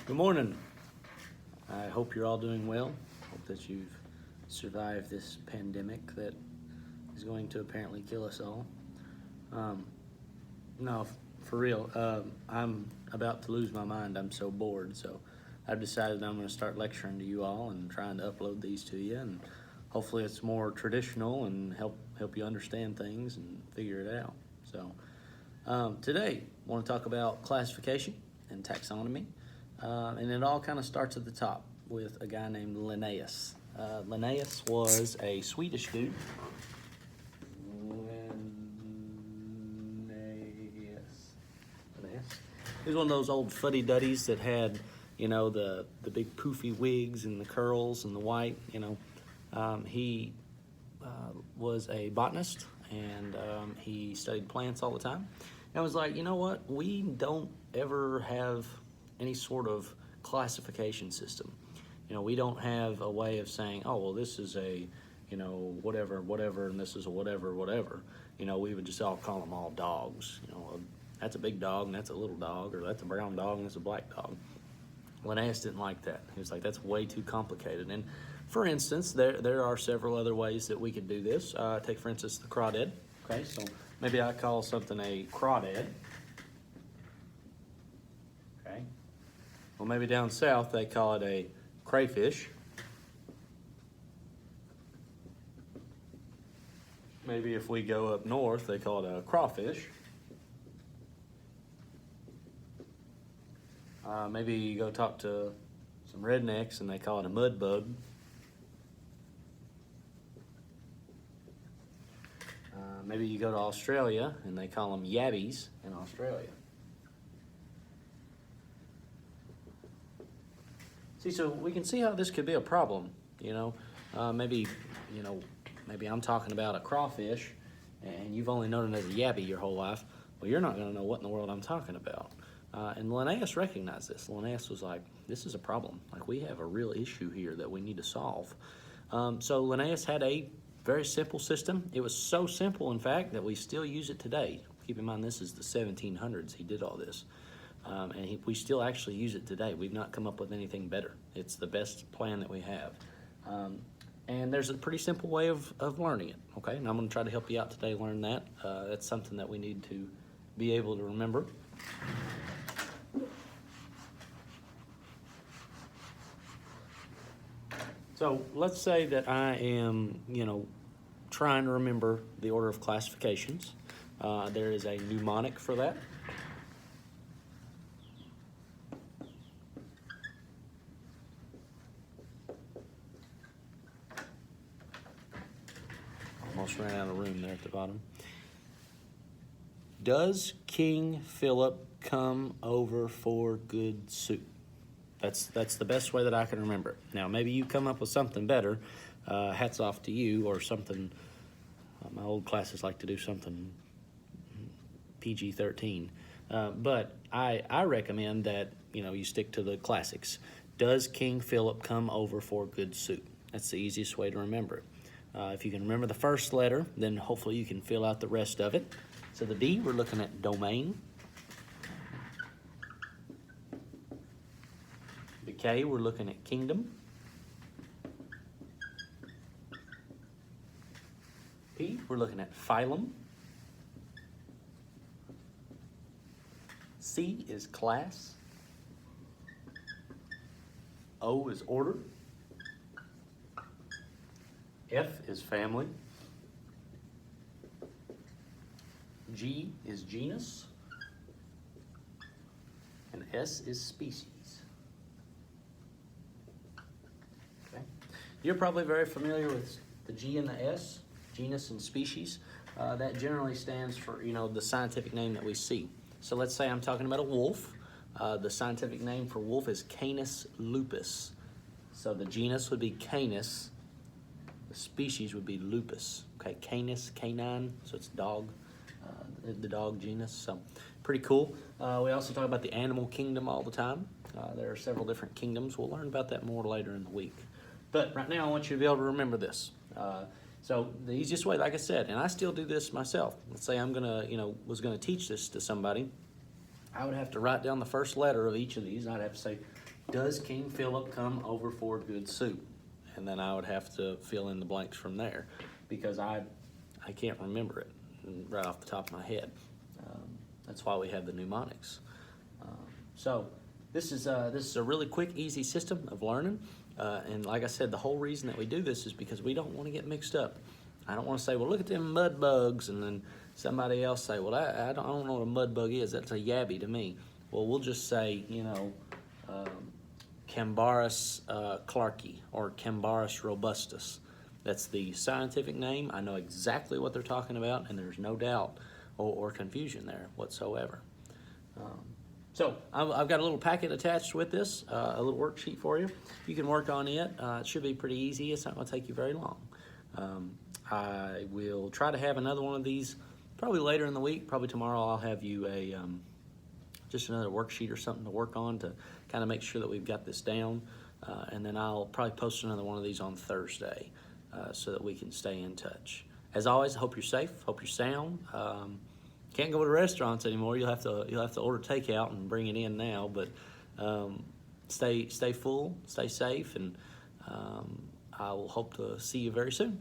Good morning. I hope you're all doing well. Hope that you've survived this pandemic that is going to apparently kill us all. No, for real, I'm about to lose my mind. I'm so bored. So I've decided I'm going to start lecturing to you all and trying to upload these to you. And hopefully it's more traditional and help you understand things and figure it out. So today, I want to talk about classification and taxonomy. And it all kind of starts at the top with a guy named Linnaeus. Linnaeus was a Swedish dude. Linnaeus. He was one of those old fuddy-duddies that had, the big poofy wigs and the curls and the white, He was a botanist, and he studied plants all the time. And was like, you know what? We don't ever have any sort of classification system. We don't have a way of saying, oh, well, this is a, whatever, and this is a whatever. We would just all call them all dogs. That's a big dog, and that's a little dog, or that's a brown dog, and that's a black dog. Linnaeus didn't like that. He was like, that's way too complicated. And for instance, there are several other ways that we could do this. Take, for instance, the crawdad. Okay, so maybe I call something a crawdad. Okay. Well, maybe down south they call it a crayfish. Maybe if we go up north, they call it a crawfish. Maybe you go talk to some rednecks and they call it a mud bug. Maybe you go to Australia and they call them yabbies in Australia. See, so we can see how this could be a problem, maybe I'm talking about a crawfish and you've only known it as a yabby your whole life. Well, you're not going to know what in the world I'm talking about. And Linnaeus recognized this. Linnaeus was like, this is a problem. Like, we have a real issue here that we need to solve. So Linnaeus had a very simple system. It was so simple, in fact, that we still use it today. Keep in mind, this is the 1700s. He did all this. We still actually use it today. We've not come up with anything better. It's the best plan that we have. And there's a pretty simple way of learning it, okay? And I'm going to try to help you out today learn that. That's something that we need to be able to remember. So let's say that I am, trying to remember the order of classifications. There is a mnemonic for that. Almost ran out of room there at the bottom. Does King Philip come over for good soup? That's the best way that I can remember it. Now, maybe you come up with something better. Hats off to you, or something. My old classes like to do something PG-13. But I recommend that, you stick to the classics. Does King Philip come over for good soup? That's the easiest way to remember it. If you can remember the first letter, then hopefully you can fill out the rest of it. So the D, we're looking at domain. The K, we're looking at kingdom. P, we're looking at phylum. C is class. O is order. F is family. G is genus. And S is species. Okay. You're probably very familiar with the G and the S, genus and species. That generally stands for, the scientific name that we see. So let's say I'm talking about a wolf. The scientific name for wolf is Canis lupus. So the genus would be Canis. The species would be lupus. Okay, Canis, canine, so it's dog, the dog genus. So pretty cool. We also talk about the animal kingdom all the time. There are several different kingdoms. We'll learn about that more later in the week. But right now I want you to be able to remember this. So the easiest way, like I said, and I still do this myself. Let's say I'm was gonna teach this to somebody. I would have to write down the first letter of each of these. I'd have to say, Does King Philip come over for good soup? And then I would have to fill in the blanks from there, because I can't remember it right off the top of my head. That's why we have the mnemonics. So this is a really quick, easy system of learning. And like I said, the whole reason that we do this is because we don't want to get mixed up. I don't want to say, well, look at them mud bugs, and then somebody else say, well, I don't know what a mud bug is. That's a yabby to me. Well, we'll just say, Cambarus clarkii or Cambarus robustus. That's the scientific name. I know exactly what they're talking about, and there's no doubt or confusion there whatsoever. So I've got a little packet attached with this, a little worksheet for you. You can work on it. It should be pretty easy. It's not going to take you very long. I will try to have another one of these probably later in the week. Probably tomorrow I'll have you just another worksheet or something to work on to kind of make sure that we've got this down. And then I'll probably post another one of these on Thursday so that we can stay in touch. As always, I hope you're safe, hope you're sound. Can't go to restaurants anymore. You'll have to order takeout and bring it in now. But stay full, stay safe, and I will hope to see you very soon.